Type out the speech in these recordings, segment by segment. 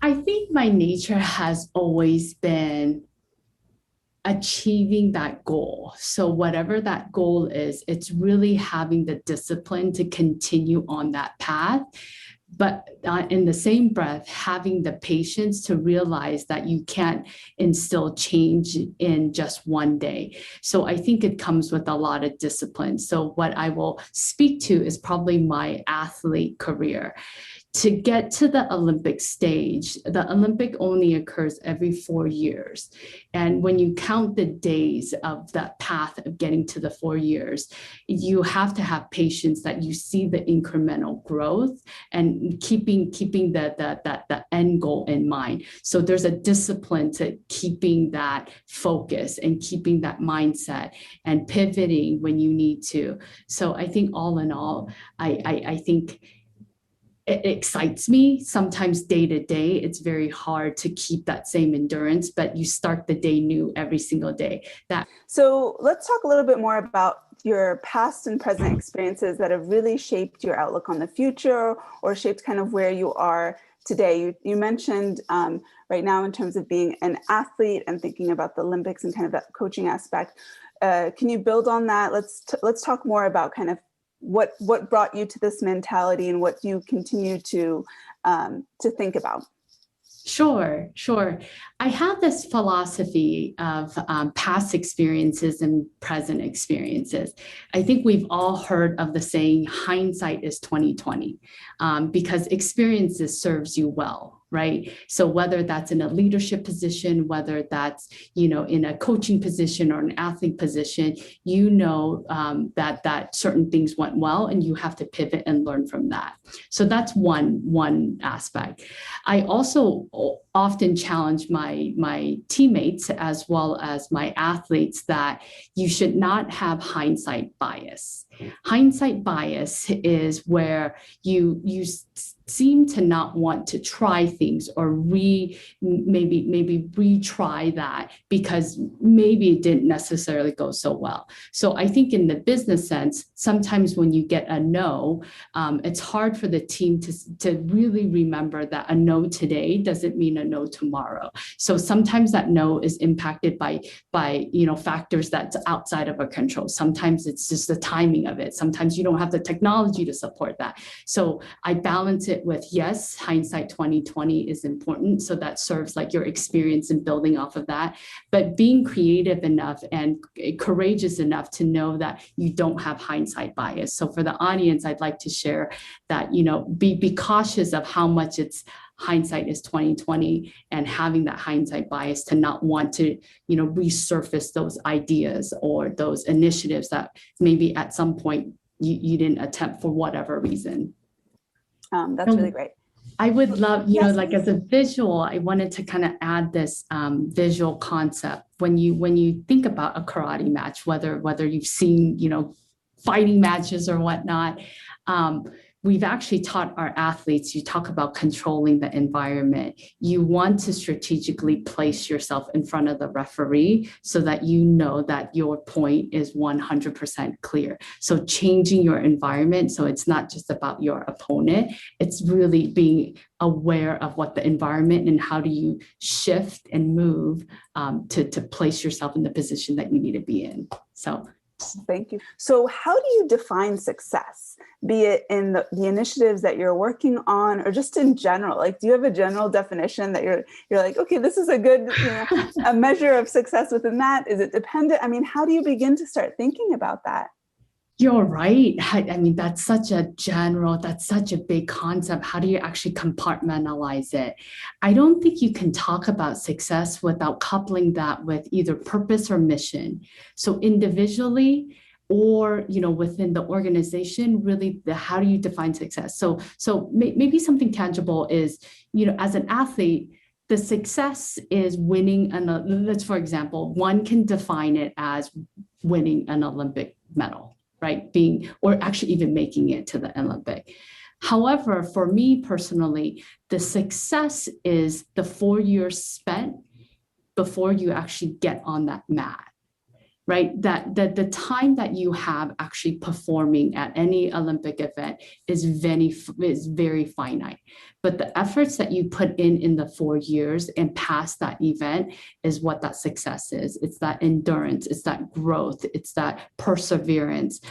I think my nature has always been achieving that goal. So whatever that goal is, it's really having the discipline to continue on that path. But in the same breath, having the patience to realize that you can't instill change in just one day. So I think it comes with a lot of discipline. So what I will speak to is probably my athlete career. To get to the Olympic stage, the Olympic only occurs every 4 years. And when you count the days of that path of getting to the 4 years, you have to have patience that you see the incremental growth and keeping the end goal in mind. So there's a discipline to keeping that focus and keeping that mindset and pivoting when you need to. So I think all in all, I think it excites me. Sometimes day to day, it's very hard to keep that same endurance, but you start the day new every single day. So let's talk a little bit more about your past and present experiences that have really shaped your outlook on the future or shaped kind of where you are today. You mentioned right now in terms of being an athlete and thinking about the Olympics and kind of that coaching aspect. Can you build on that? Let's talk more about kind of what brought you to this mentality and what you continue to think about. Sure. I have this philosophy of past experiences and present experiences. I think we've all heard of the saying, hindsight is 2020, because experiences serves you well. Right. So whether that's in a leadership position, whether that's, in a coaching position or an athlete position, that certain things went well and you have to pivot and learn from that. So that's one aspect. I also often challenge my teammates as well as my athletes that you should not have hindsight bias. Hindsight bias is where you seem to not want to try things or maybe retry that because maybe it didn't necessarily go so well. So I think in the business sense, sometimes when you get a no, it's hard for the team to really remember that a no today doesn't mean a no tomorrow. So sometimes that no is impacted by factors that's outside of our control. Sometimes it's just the timing of it. Sometimes you don't have the technology to support that. So I balance it with, yes, hindsight 2020 is important. So that serves like your experience in building off of that, but being creative enough and courageous enough to know that you don't have hindsight bias. So for the audience, I'd like to share that, be cautious of how much it's hindsight is 2020 and having that hindsight bias to not want to, resurface those ideas or those initiatives that maybe at some point you didn't attempt for whatever reason. That's really great. I would love, yes, like as a visual, I wanted to kind of add this visual concept. When you think about a karate match, whether you've seen, fighting matches or whatnot, we've actually taught our athletes, you talk about controlling the environment. You want to strategically place yourself in front of the referee so that you know that your point is 100% clear. So changing your environment, so it's not just about your opponent, it's really being aware of what the environment and how do you shift and move to place yourself in the position that you need to be in. So thank you. So how do you define success, be it in the initiatives that you're working on or just in general? Like, do you have a general definition that you're like, okay, this is a good, a measure of success within that? Is it dependent? I mean, how do you begin to start thinking about that? You're right. I mean, that's such a big concept. How do you actually compartmentalize it? I don't think you can talk about success without coupling that with either purpose or mission. So individually or, within the organization, really, how do you define success? So maybe something tangible is, as an athlete, the success is winning, let's, for example, one can define it as winning an Olympic medal. Right, or actually even making it to the Olympic. However, for me personally, the success is the 4 years spent before you actually get on that mat. Right, that the time that you have actually performing at any Olympic event is very finite. but the efforts that you put in the 4 years and past that event is what that success is. It's that endurance, it's that growth, it's that perseverance,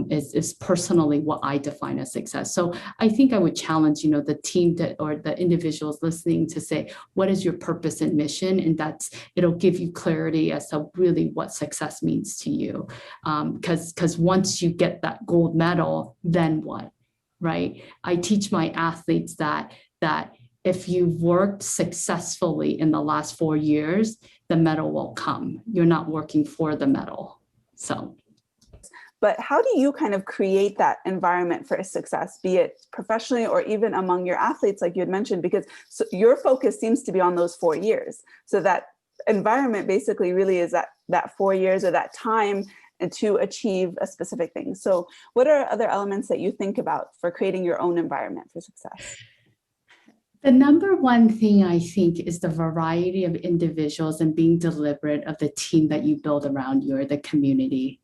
is personally what I define as success. So I think I would challenge, the team or the individuals listening to say, what is your purpose and mission? And it'll give you clarity as to really what success means to you. Because once you get that gold medal, then what? Right? I teach my athletes that if you've worked successfully in the last 4 years, the medal will come. You're not working for the medal. So. But how do you kind of create that environment for success, be it professionally or even among your athletes, like you had mentioned, because your focus seems to be on those 4 years. So that environment basically really is that 4 years or that time and to achieve a specific thing. So what are other elements that you think about for creating your own environment for success? The number one thing I think is the variety of individuals and being deliberate of the team that you build around you or the community.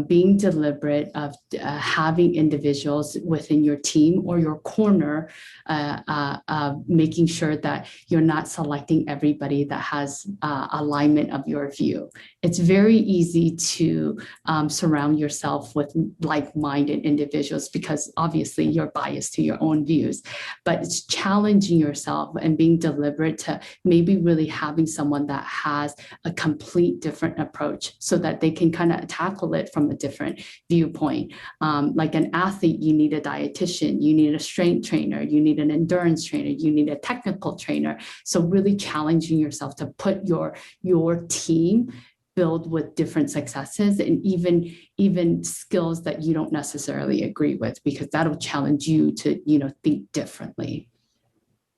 Being deliberate of having individuals within your team or your corner, making sure that you're not selecting everybody that has alignment of your view. It's very easy to surround yourself with like-minded individuals because obviously you're biased to your own views, but it's challenging yourself and being deliberate to maybe really having someone that has a complete different approach so that they can kind of tackle it from a different viewpoint. Like an athlete, you need a dietitian, you need a strength trainer, you need an endurance trainer, you need a technical trainer. So really challenging yourself to put your team build with different successes and even skills that you don't necessarily agree with, because that'll challenge you to, think differently.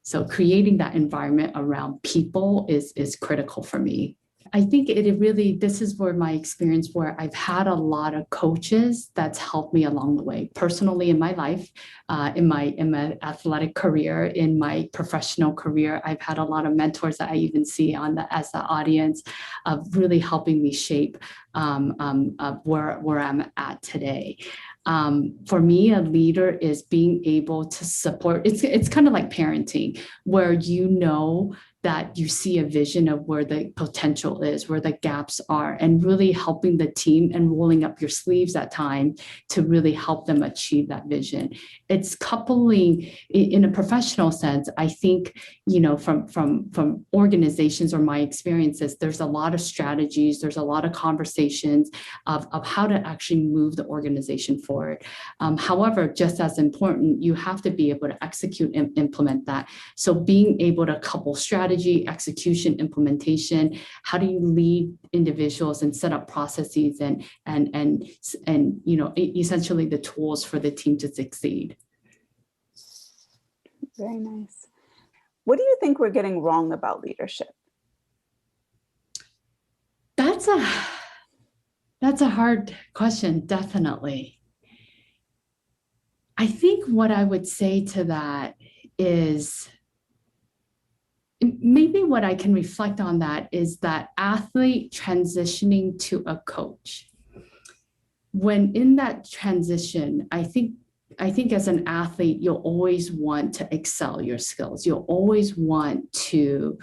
So creating that environment around people is critical for me. I think this is where my experience where I've had a lot of coaches that's helped me along the way, personally in my life, in my athletic career, in my professional career. I've had a lot of mentors that I even see as the audience of really helping me shape where I'm at today. For me, a leader is being able to support. It's kind of like parenting, where that you see a vision of where the potential is, where the gaps are, and really helping the team and rolling up your sleeves at times to really help them achieve that vision. It's coupling in a professional sense. I think, from organizations or my experiences, there's a lot of strategies, there's a lot of conversations of how to actually move the organization forward. However, just as important, you have to be able to execute and implement that. So being able to couple strategy, execution, implementation, how do you lead individuals and set up processes and essentially the tools for the team to succeed. Very nice. What do you think we're getting wrong about leadership? That's a hard question, definitely. I think what I would say to that is, maybe what I can reflect on that is that athlete transitioning to a coach. When in that transition, I think as an athlete, you'll always want to excel your skills. You'll always want to,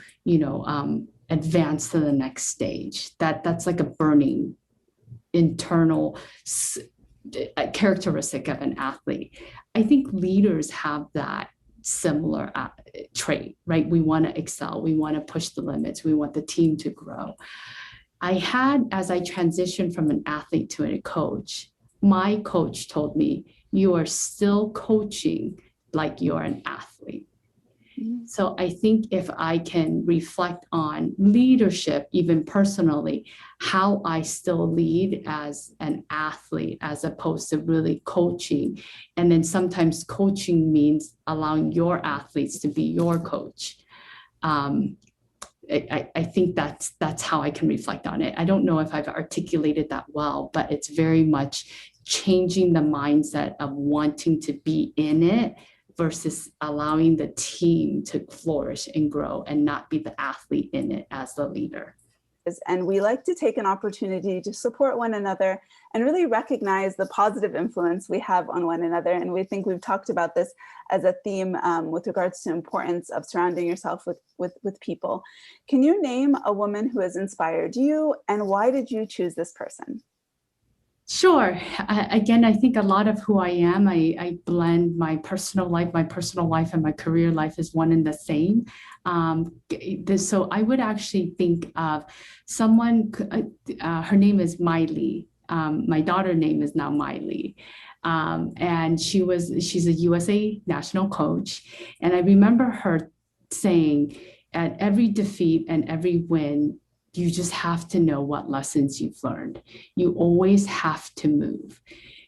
advance to the next stage. That's like a burning internal characteristic of an athlete. I think leaders have that similar trait, right? We want to excel. We want to push the limits. We want the team to grow. As I transitioned from an athlete to a coach, my coach told me, you are still coaching like you're an athlete. So I think if I can reflect on leadership, even personally, how I still lead as an athlete as opposed to really coaching. And then sometimes coaching means allowing your athletes to be your coach. I think that's how I can reflect on it. I don't know if I've articulated that well, but it's very much changing the mindset of wanting to be in it versus allowing the team to flourish and grow and not be the athlete in it as the leader. And we like to take an opportunity to support one another and really recognize the positive influence we have on one another. And we think we've talked about this as a theme with regards to importance of surrounding yourself with people. Can you name a woman who has inspired you, and why did you choose this person? Sure. Again, I think a lot of who I am, I blend my personal life and my career life is one and the same. So I would actually think of someone, her name is Miley. My daughter's name is now Miley. And she's a USA national coach. And I remember her saying, at every defeat and every win, you just have to know what lessons you've learned. You always have to move.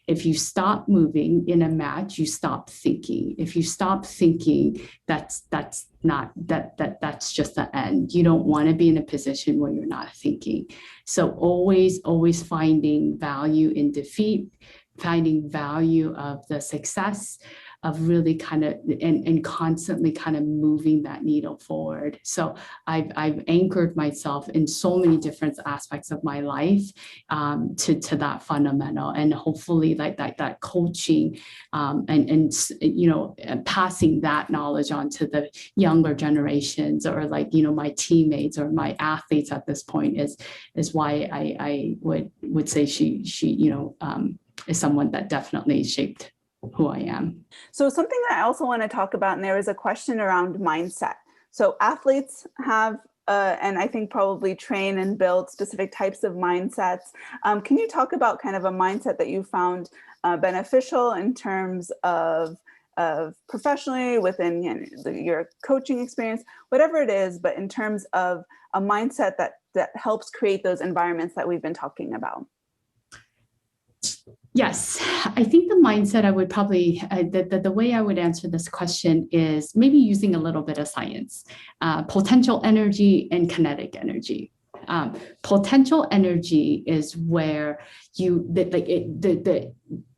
If you stop moving in a match, you stop thinking. If you stop thinking, that's just the end. You don't want to be in a position where you're not thinking. So always finding value in defeat, finding value of the success, of really kind of and constantly kind of moving that needle forward. So I've anchored myself in so many different aspects of my life to that fundamental, and hopefully like that coaching and you know, passing that knowledge on to the younger generations, or like, you know, my teammates or my athletes at this point is why I would say she you know is someone that definitely shaped who I am. So something that I also want to talk about, and there is a question around mindset. So athletes have, and I think probably train and build specific types of mindsets. Can you talk about kind of a mindset that you found beneficial in terms of professionally within, you know, your coaching experience, whatever it is, but in terms of a mindset that helps create those environments that we've been talking about? Yes, I think the mindset I would probably, the way I would answer this question is maybe using a little bit of science, potential energy and kinetic energy. Potential energy is where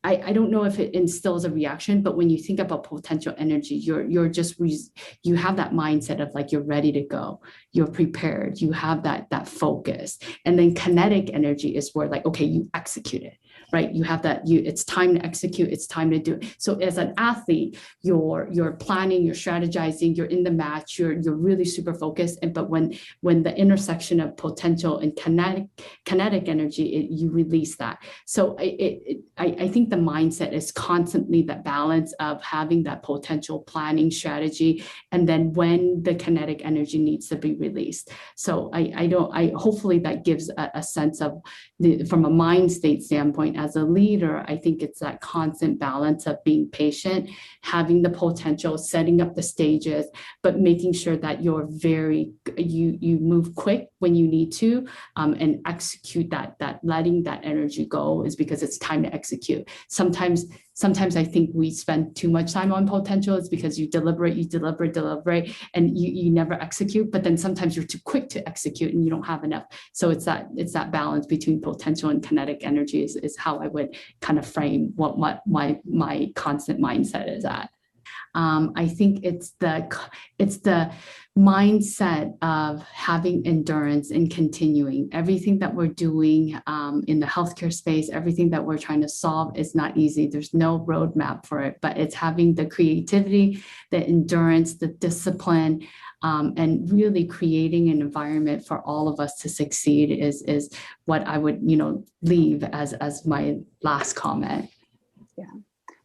I don't know if it instills a reaction, but when you think about potential energy, you have that mindset of like, you're ready to go, you're prepared, you have that focus. And then kinetic energy is where like, okay, you execute it. Right, you have that. It's time to execute. It's time to do it. So as an athlete, you're planning, you're strategizing, you're in the match. You're really super focused. But when the intersection of potential and kinetic energy, you release that. So I think the mindset is constantly that balance of having that potential planning strategy, and then when the kinetic energy needs to be released. So I hopefully that gives a sense of from a mind state standpoint. As a leader, I think it's that constant balance of being patient, having the potential, setting up the stages, but making sure that you move quick when you need to, and execute that letting that energy go is because it's time to execute. Sometimes I think we spend too much time on potential. It's because you deliberate, and you never execute. But then sometimes you're too quick to execute and you don't have enough. So it's that balance between potential and kinetic energy is how I would kind of frame what my constant mindset is at. I think it's the mindset of having endurance and continuing. Everything that we're doing in the healthcare space, everything that we're trying to solve is not easy. There's no roadmap for it, but it's having the creativity, the endurance, the discipline, and really creating an environment for all of us to succeed is what I would, leave as my last comment. Yeah.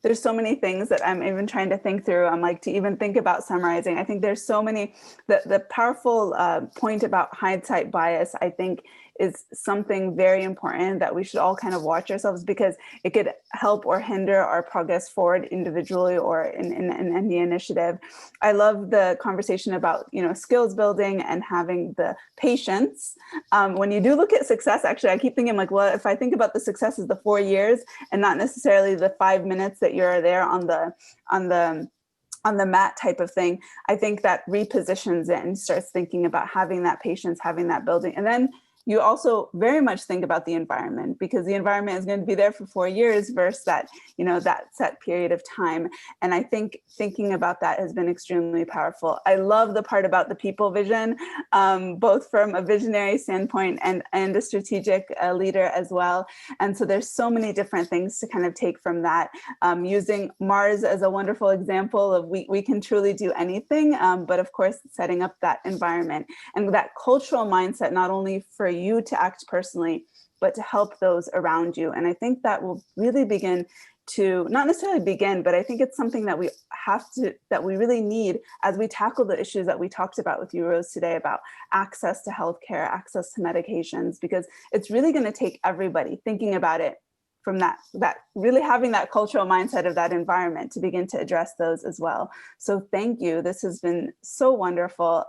There's so many things that I'm even trying to think through. I'm like, to even think about summarizing. I think there's so many, the powerful point about hindsight bias, I think, is something very important that we should all kind of watch ourselves, because it could help or hinder our progress forward individually or in the initiative. I love the conversation about, skills building and having the patience. When you do look at success, actually, I keep thinking like, well, if I think about the success as the 4 years and not necessarily the 5 minutes that you're there on the mat type of thing, I think that repositions it and starts thinking about having that patience, having that building. And then you also very much think about the environment, because the environment is going to be there for 4 years versus that, that set period of time. And I think thinking about that has been extremely powerful. I love the part about the people vision, both from a visionary standpoint and a strategic leader as well. And so there's so many different things to kind of take from that. Using Mars as a wonderful example of we can truly do anything, but of course, setting up that environment and that cultural mindset, not only for you to act personally, but to help those around you. And I think that will really begin to, not necessarily begin, but I think it's something that we really need as we tackle the issues that we talked about with you, Rose, today, about access to healthcare, access to medications, because it's really going to take everybody thinking about it from that really having that cultural mindset of that environment to begin to address those as well. So thank you. This has been so wonderful.